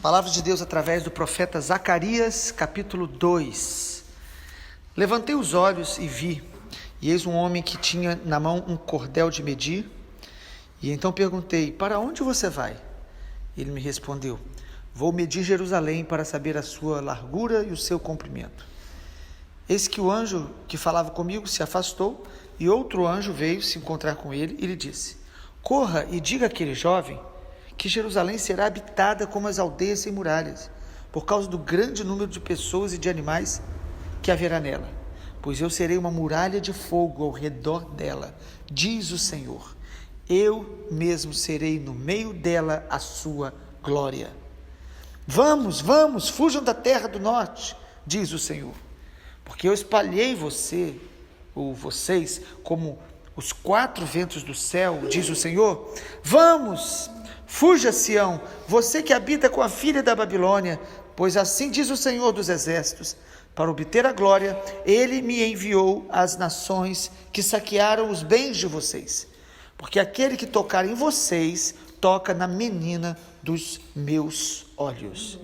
Palavra de Deus através do profeta Zacarias, capítulo 2. Levantei os olhos e vi, e eis um homem que tinha na mão um cordel de medir, e então perguntei: para onde você vai? Ele me respondeu: vou medir Jerusalém para saber a sua largura e o seu comprimento. Eis que o anjo que falava comigo se afastou, e outro anjo veio se encontrar com ele e lhe disse: corra e diga àquele jovem que Jerusalém será habitada como as aldeias sem muralhas, por causa do grande número de pessoas e de animais que haverá nela. Pois eu serei uma muralha de fogo ao redor dela, diz o Senhor. Eu mesmo serei no meio dela a sua glória. Vamos, fujam da terra do norte, diz o Senhor, porque eu espalhei você, ou vocês, como os quatro ventos do céu, diz o Senhor. Vamos, fuja, Sião, você que habita com a filha da Babilônia, pois assim diz o Senhor dos exércitos: para obter a glória, ele me enviou às nações que saquearam os bens de vocês, porque aquele que tocar em vocês, toca na menina dos meus olhos.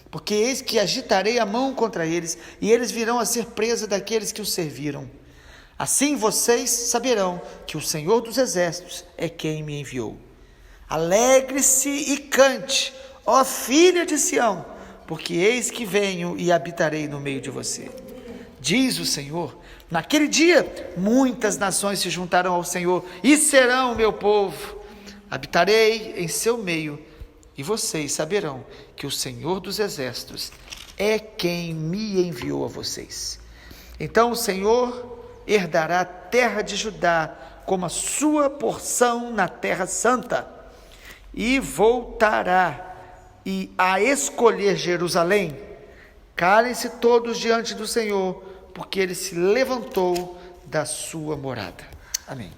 Porque eis que agitarei a mão contra eles, e eles virão a ser presa daqueles que os serviram. Assim vocês saberão que o Senhor dos exércitos é quem me enviou. Alegre-se e cante, ó filha de Sião, porque eis que venho e habitarei no meio de você. Diz o Senhor: naquele dia muitas nações se juntarão ao Senhor e serão meu povo. Habitarei em seu meio, e vocês saberão que o Senhor dos exércitos é quem me enviou a vocês. Então o Senhor herdará a terra de Judá como a sua porção na terra santa, e voltará a escolher Jerusalém. Calem-se todos diante do Senhor, porque ele se levantou da sua morada. Amém.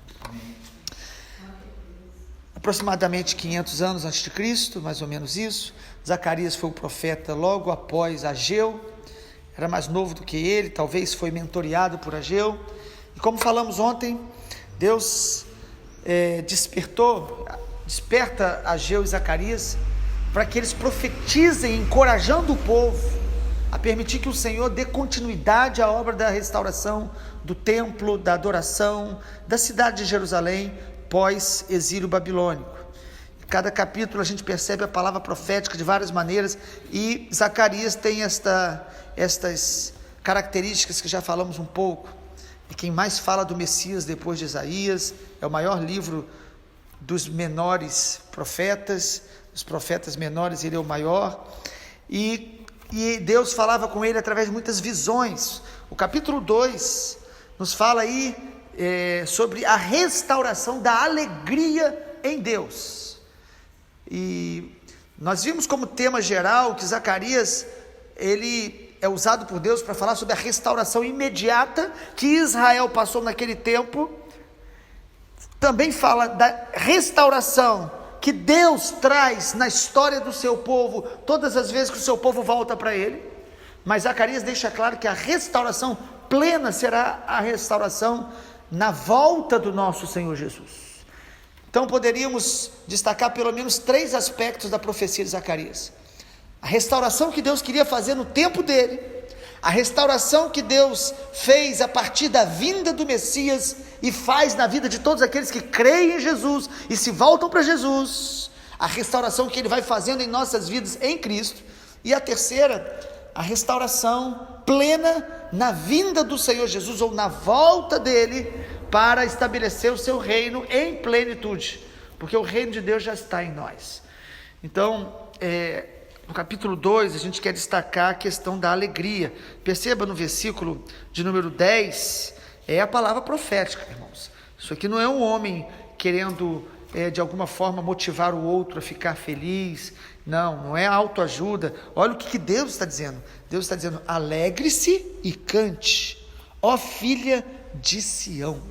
Aproximadamente 500 anos antes de Cristo, mais ou menos isso, Zacarias foi o profeta logo após Ageu. Era mais novo do que ele, talvez foi mentoreado por Ageu. E como falamos ontem, Deus desperta Ageu e Zacarias para que eles profetizem, encorajando o povo a permitir que o Senhor dê continuidade à obra da restauração do templo, da adoração, da cidade de Jerusalém, pós-exílio babilônico. Em cada capítulo a gente percebe a palavra profética de várias maneiras, e Zacarias tem estas características que já falamos um pouco. E quem mais fala do Messias depois de Isaías, é o maior livro dos menores profetas, dos profetas menores ele é o maior, e Deus falava com ele através de muitas visões. O capítulo 2 nos fala aí sobre a restauração da alegria em Deus, e nós vimos como tema geral que Zacarias, ele é usado por Deus para falar sobre a restauração imediata que Israel passou naquele tempo. Também fala da restauração que Deus traz na história do seu povo, todas as vezes que o seu povo volta para ele. Mas Zacarias deixa claro que a restauração plena será a restauração na volta do nosso Senhor Jesus. Então poderíamos destacar pelo menos 3 aspectos da profecia de Zacarias: a restauração que Deus queria fazer no tempo dele, a restauração que Deus fez a partir da vinda do Messias e faz na vida de todos aqueles que creem em Jesus e se voltam para Jesus, a restauração que ele vai fazendo em nossas vidas em Cristo, e a terceira, a restauração plena na vinda do Senhor Jesus, ou na volta dele para estabelecer o seu reino em plenitude, porque o reino de Deus já está em nós. Então, no capítulo 2, a gente quer destacar a questão da alegria. Perceba no versículo de número 10, é a palavra profética, irmãos. Isso aqui não é um homem querendo, de alguma forma, motivar o outro a ficar feliz. Não é autoajuda. Olha o que Deus está dizendo. Deus está dizendo: alegre-se e cante, ó filha de Sião.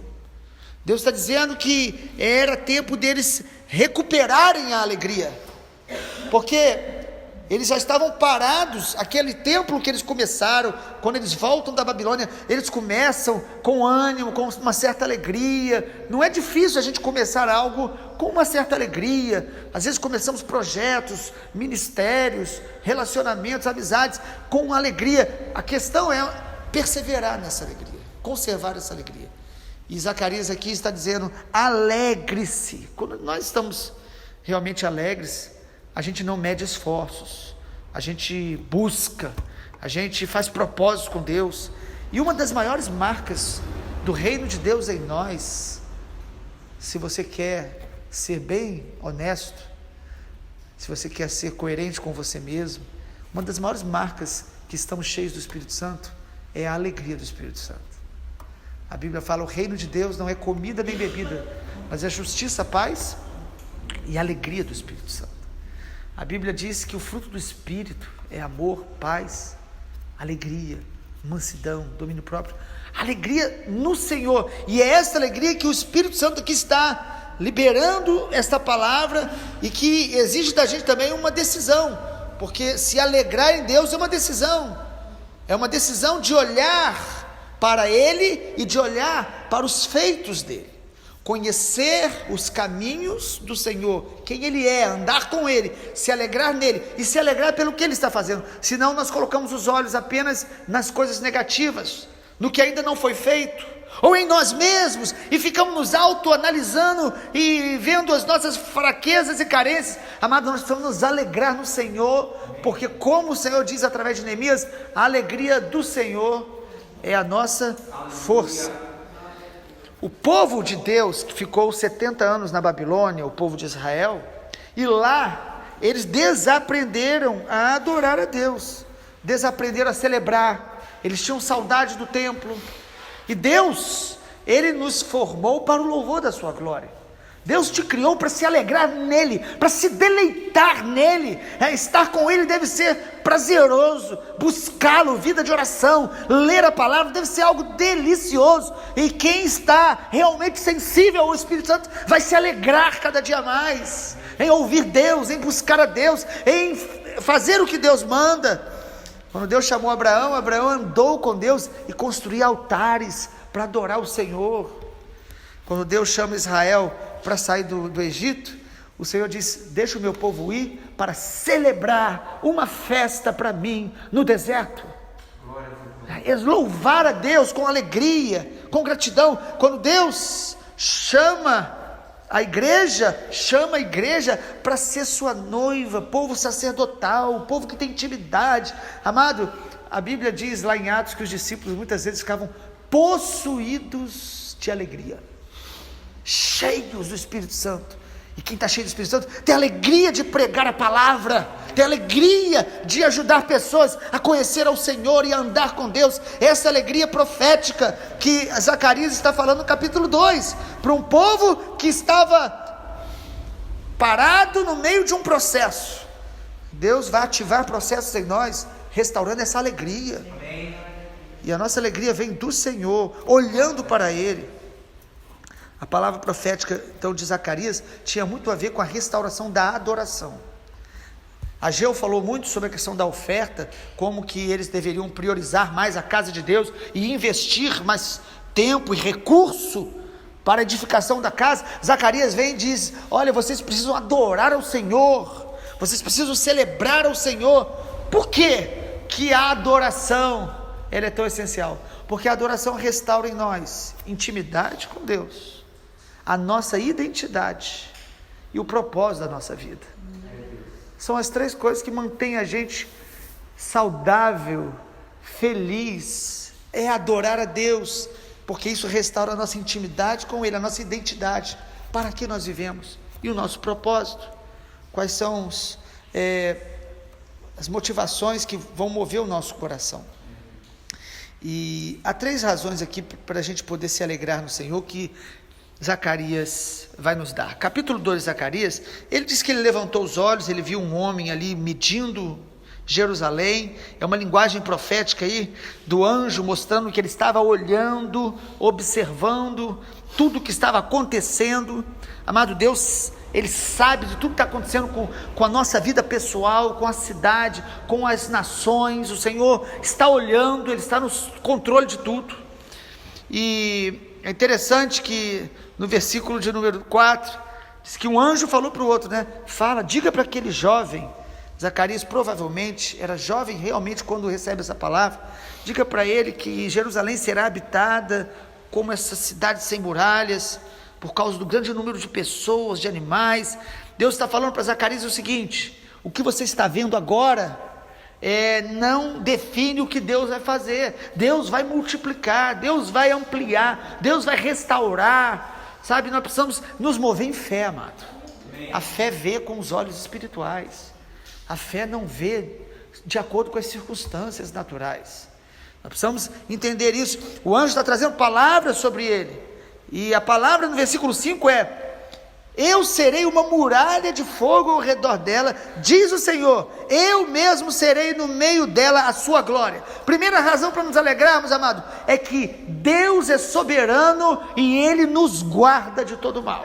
Deus está dizendo que era tempo deles recuperarem a alegria, porque eles já estavam parados. Aquele templo que eles começaram, quando eles voltam da Babilônia, eles começam com ânimo, com uma certa alegria. Não é difícil a gente começar algo com uma certa alegria. Às vezes começamos projetos, ministérios, relacionamentos, amizades com alegria. A questão é perseverar nessa alegria, conservar essa alegria. E Zacarias aqui está dizendo: alegre-se. Quando nós estamos realmente alegres, a gente não mede esforços, a gente busca, a gente faz propósitos com Deus. E uma das maiores marcas do reino de Deus em nós, se você quer ser bem honesto, se você quer ser coerente com você mesmo, uma das maiores marcas que estamos cheios do Espírito Santo é a alegria do Espírito Santo. A Bíblia fala: o reino de Deus não é comida nem bebida, mas é justiça, paz e alegria do Espírito Santo. A Bíblia diz que o fruto do Espírito é amor, paz, alegria, mansidão, domínio próprio, alegria no Senhor. E é essa alegria que o Espírito Santo aqui está liberando esta palavra, e que exige da gente também uma decisão, porque se alegrar em Deus é uma decisão de olhar para Ele e de olhar para os feitos dEle. Conhecer os caminhos do Senhor, quem Ele é, andar com Ele, se alegrar nele e se alegrar pelo que Ele está fazendo. Senão nós colocamos os olhos apenas nas coisas negativas, no que ainda não foi feito, ou em nós mesmos, e ficamos nos autoanalisando e vendo as nossas fraquezas e carências. Amados, nós precisamos nos alegrar no Senhor, porque como o Senhor diz através de Neemias, a alegria do Senhor é a nossa força. O povo de Deus, que ficou 70 anos na Babilônia, o povo de Israel, e lá eles desaprenderam a adorar a Deus, desaprenderam a celebrar, eles tinham saudade do templo, e Deus, Ele nos formou para o louvor da sua glória. Deus te criou para se alegrar nele, para se deleitar nele. Estar com Ele deve ser prazeroso, buscá-lo, vida de oração, ler a palavra deve ser algo delicioso. E quem está realmente sensível ao Espírito Santo vai se alegrar cada dia mais em ouvir Deus, em buscar a Deus, em fazer o que Deus manda. Quando Deus chamou Abraão, Abraão andou com Deus e construía altares para adorar o Senhor. Quando Deus chama Israel para sair do Egito, o Senhor diz: deixa o meu povo ir para celebrar uma festa para mim no deserto. Louvar a Deus com alegria, com gratidão. Quando Deus chama a igreja para ser sua noiva, povo sacerdotal, povo que tem intimidade. Amado, a Bíblia diz lá em Atos que os discípulos muitas vezes ficavam possuídos de alegria, cheios do Espírito Santo. E quem está cheio do Espírito Santo tem alegria de pregar a palavra, tem alegria de ajudar pessoas a conhecer ao Senhor e a andar com Deus. Essa alegria profética que Zacarias está falando no capítulo 2, para um povo que estava parado no meio de um processo. Deus vai ativar processos em nós, restaurando essa alegria. E a nossa alegria vem do Senhor, olhando para Ele. A palavra profética então de Zacarias tinha muito a ver com a restauração da adoração. Ageu falou muito sobre a questão da oferta, como que eles deveriam priorizar mais a casa de Deus e investir mais tempo e recurso para a edificação da casa. Zacarias vem e diz: olha, vocês precisam adorar ao Senhor, vocês precisam celebrar ao Senhor. Por quê que a adoração ela é tão essencial? Porque a adoração restaura em nós intimidade com Deus, a nossa identidade e o propósito da nossa vida. São as três coisas que mantêm a gente saudável, feliz. É adorar a Deus, porque isso restaura a nossa intimidade com Ele, a nossa identidade, para que nós vivemos e o nosso propósito. Quais são as motivações que vão mover o nosso coração? E há três razões aqui para a gente poder se alegrar no Senhor que Zacarias vai nos dar. Capítulo 2 de Zacarias, ele diz que ele levantou os olhos, ele viu um homem ali medindo Jerusalém. É uma linguagem profética aí do anjo, mostrando que ele estava olhando, observando tudo o que estava acontecendo. Amado, Deus Ele sabe de tudo que está acontecendo com a nossa vida pessoal, com a cidade, com as nações. O Senhor está olhando, Ele está no controle de tudo. E é interessante que no versículo de número 4, diz que um anjo falou para o outro, né? Diga para aquele jovem, Zacarias provavelmente era jovem realmente quando recebe essa palavra, diga para ele que Jerusalém será habitada como essa cidade sem muralhas, por causa do grande número de pessoas, de animais. Deus está falando para Zacarias o seguinte: o que você está vendo agora não define o que Deus vai fazer. Deus vai multiplicar, Deus vai ampliar, Deus vai restaurar, sabe? Nós precisamos nos mover em fé, amado. A fé vê com os olhos espirituais, a fé não vê de acordo com as circunstâncias naturais. Nós precisamos entender isso. O anjo está trazendo palavras sobre ele, e a palavra no versículo 5 eu serei uma muralha de fogo ao redor dela, diz o Senhor, eu mesmo serei no meio dela a sua glória. Primeira razão para nos alegrarmos, amado, é que Deus é soberano e Ele nos guarda de todo mal.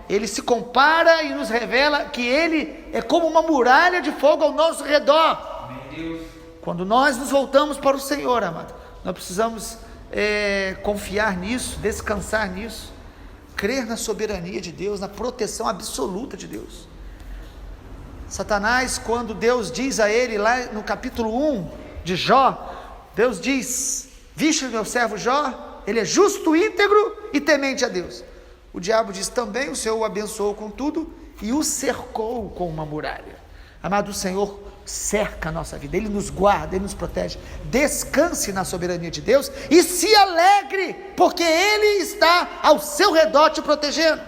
Ele se compara e nos revela que Ele é como uma muralha de fogo ao nosso redor. Quando nós nos voltamos para o Senhor, amado, nós precisamos confiar nisso, descansar nisso, crer na soberania de Deus, na proteção absoluta de Deus. Satanás, quando Deus diz a ele, lá no capítulo 1 de Jó, Deus diz: viste meu servo Jó, ele é justo, íntegro e temente a Deus. O diabo diz também: o Senhor o abençoou com tudo e o cercou com uma muralha. Amado, o Senhor cerca a nossa vida, Ele nos guarda, Ele nos protege. Descanse na soberania de Deus e se alegre, porque Ele está ao seu redor te protegendo.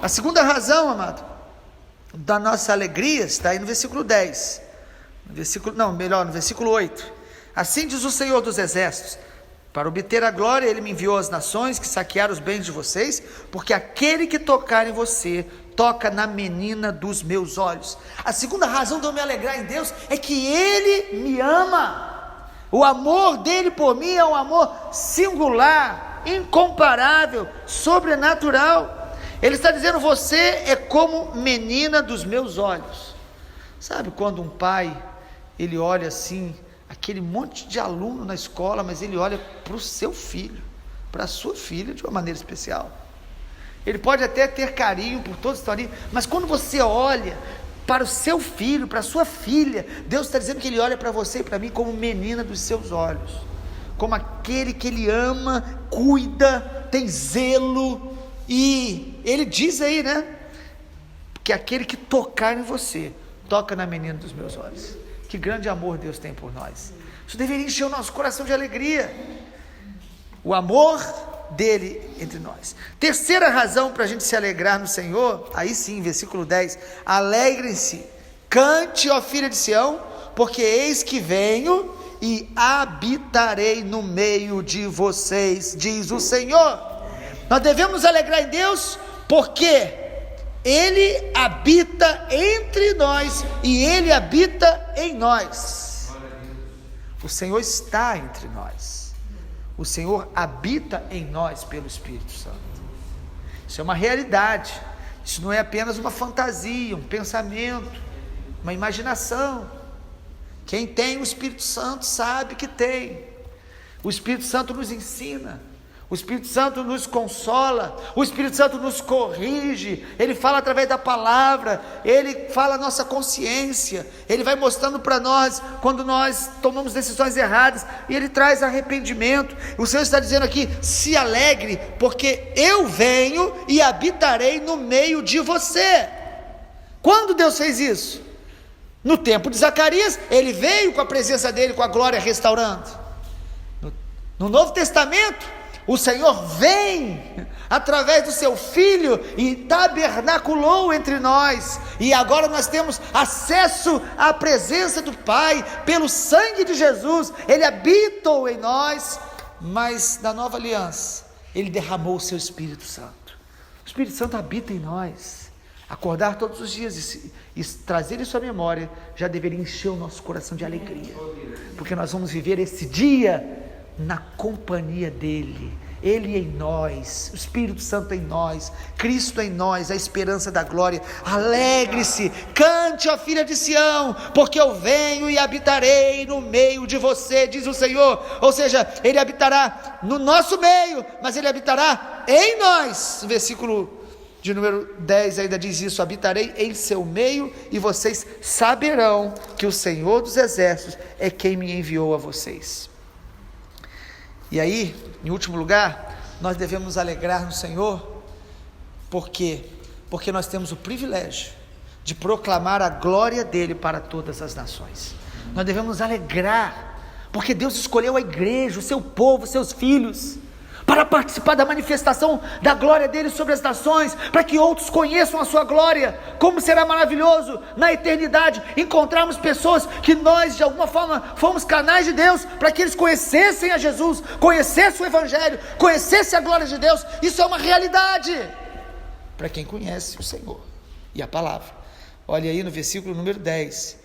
A segunda razão, amado, da nossa alegria está aí no versículo 10, no versículo 8. Assim diz o Senhor dos exércitos: para obter a glória Ele me enviou às nações que saquearam os bens de vocês, porque aquele que tocar em você toca na menina dos meus olhos. A segunda razão de eu me alegrar em Deus é que Ele me ama. O amor dele por mim é um amor singular, incomparável, sobrenatural. Ele está dizendo: você é como menina dos meus olhos. Sabe quando um pai, ele olha assim, aquele monte de aluno na escola, mas ele olha para o seu filho, para a sua filha de uma maneira especial. Ele pode até ter carinho por toda a história, mas quando você olha para o seu filho, para a sua filha, Deus está dizendo que Ele olha para você e para mim como menina dos seus olhos, como aquele que Ele ama, cuida, tem zelo. E Ele diz aí, né, que aquele que tocar em você, toca na menina dos meus olhos. Que grande amor Deus tem por nós. Isso deveria encher o nosso coração de alegria, o amor dele entre nós. Terceira razão para a gente se alegrar no Senhor, aí sim, versículo 10: alegrem-se, cante, ó filha de Sião, porque eis que venho e habitarei no meio de vocês, diz o Senhor. Nós devemos nos alegrar em Deus, porque Ele habita entre nós e Ele habita em nós. O Senhor está entre nós. O Senhor habita em nós pelo Espírito Santo. Isso é uma realidade. Isso não é apenas uma fantasia, um pensamento, uma imaginação. Quem tem o Espírito Santo sabe que tem. O Espírito Santo nos ensina, o Espírito Santo nos consola, o Espírito Santo nos corrige, Ele fala através da palavra, Ele fala a nossa consciência, Ele vai mostrando para nós quando nós tomamos decisões erradas, e Ele traz arrependimento. O Senhor está dizendo aqui: se alegre, porque eu venho e habitarei no meio de você. Quando Deus fez isso? No tempo de Zacarias, Ele veio com a presença dEle, com a glória restaurando. No Novo Testamento, o Senhor vem através do seu Filho e tabernaculou entre nós, e agora nós temos acesso à presença do Pai pelo sangue de Jesus. Ele habitou em nós, mas na nova aliança Ele derramou o seu Espírito Santo. O Espírito Santo habita em nós. Acordar todos os dias e trazer isso à memória já deveria encher o nosso coração de alegria, porque nós vamos viver esse dia na companhia dEle. Ele em nós, o Espírito Santo em nós, Cristo em nós, a esperança da glória. Alegre-se, cante, ó filha de Sião, porque eu venho e habitarei no meio de você, diz o Senhor. Ou seja, Ele habitará no nosso meio, mas Ele habitará em nós. O versículo de número 10 ainda diz isso: habitarei em seu meio e vocês saberão que o Senhor dos exércitos é quem me enviou a vocês. E aí, em último lugar, nós devemos nos alegrar no Senhor. Por quê? Porque nós temos o privilégio de proclamar a glória dele para todas as nações. Nós devemos nos alegrar, porque Deus escolheu a igreja, o seu povo, seus filhos, para participar da manifestação da glória dele sobre as nações, para que outros conheçam a sua glória. Como será maravilhoso na eternidade encontrarmos pessoas que nós de alguma forma fomos canais de Deus, para que eles conhecessem a Jesus, conhecessem o Evangelho, conhecessem a glória de Deus. Isso é uma realidade para quem conhece o Senhor e a palavra. Olha aí no versículo número 10,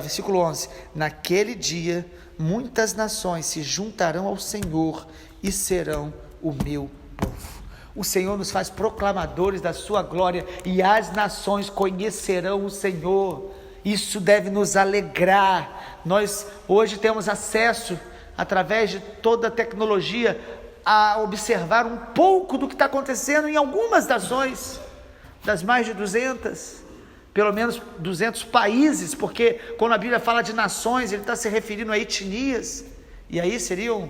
versículo 11: naquele dia muitas nações se juntarão ao Senhor e serão o meu povo. O Senhor nos faz proclamadores da sua glória e as nações conhecerão o Senhor. Isso deve nos alegrar. Nós hoje temos acesso, através de toda a tecnologia, a observar um pouco do que está acontecendo em algumas nações, das mais de 200, pelo menos 200 países, porque quando a Bíblia fala de nações, ele está se referindo a etnias, e aí seriam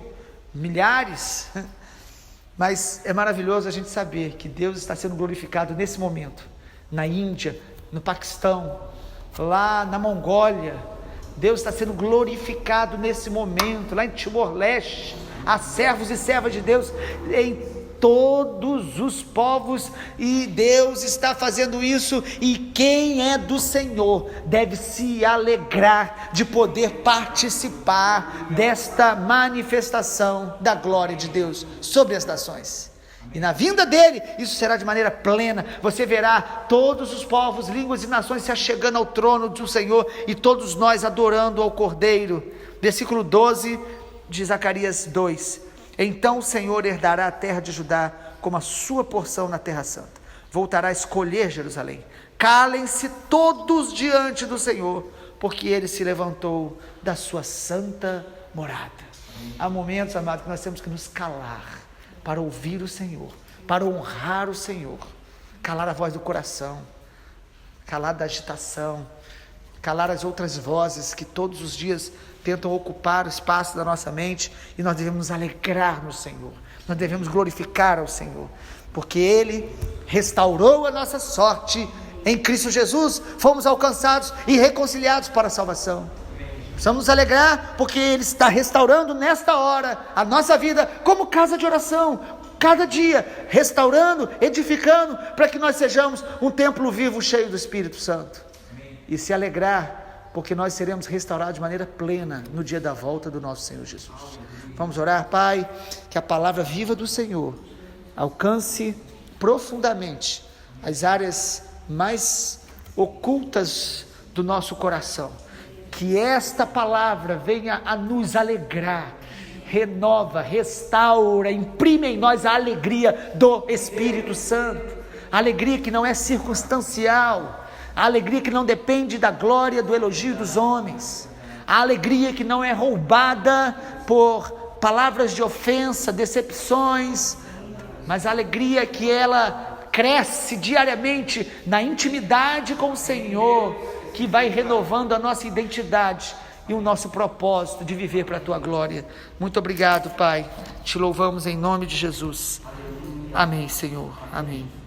milhares. Mas é maravilhoso a gente saber que Deus está sendo glorificado nesse momento, na Índia, no Paquistão, lá na Mongólia. Deus está sendo glorificado nesse momento, lá em Timor-Leste. Há servos e servas de Deus em todos os povos, e Deus está fazendo isso, e quem é do Senhor deve se alegrar de poder participar desta manifestação da glória de Deus sobre as nações. E na vinda dele, isso será de maneira plena. Você verá todos os povos, línguas e nações se achegando ao trono do Senhor, e todos nós adorando ao Cordeiro. Versículo 12 de Zacarias 2: então o Senhor herdará a terra de Judá como a sua porção na terra santa. Voltará a escolher Jerusalém. Calem-se todos diante do Senhor, porque ele se levantou da sua santa morada. Há momentos, amados, que nós temos que nos calar para ouvir o Senhor, para honrar o Senhor, calar a voz do coração, calar da agitação, calar as outras vozes que todos os dias tentam ocupar o espaço da nossa mente, e nós devemos nos alegrar no Senhor, nós devemos glorificar ao Senhor, porque Ele restaurou a nossa sorte em Cristo Jesus. Fomos alcançados e reconciliados para a salvação. Precisamos nos alegrar, porque Ele está restaurando nesta hora a nossa vida como casa de oração, cada dia, restaurando, edificando, para que nós sejamos um templo vivo cheio do Espírito Santo. E se alegrar, porque nós seremos restaurados de maneira plena no dia da volta do nosso Senhor Jesus. Vamos orar. Pai, que a palavra viva do Senhor alcance profundamente as áreas mais ocultas do nosso coração, que esta palavra venha a nos alegrar, renova, restaura, imprime em nós a alegria do Espírito Santo, a alegria que não é circunstancial, a alegria que não depende da glória, do elogio dos homens, a alegria que não é roubada por palavras de ofensa, decepções, mas a alegria que ela cresce diariamente na intimidade com o Senhor, que vai renovando a nossa identidade e o nosso propósito de viver para a Tua glória. Muito obrigado, Pai, te louvamos em nome de Jesus. Amém, Senhor, amém.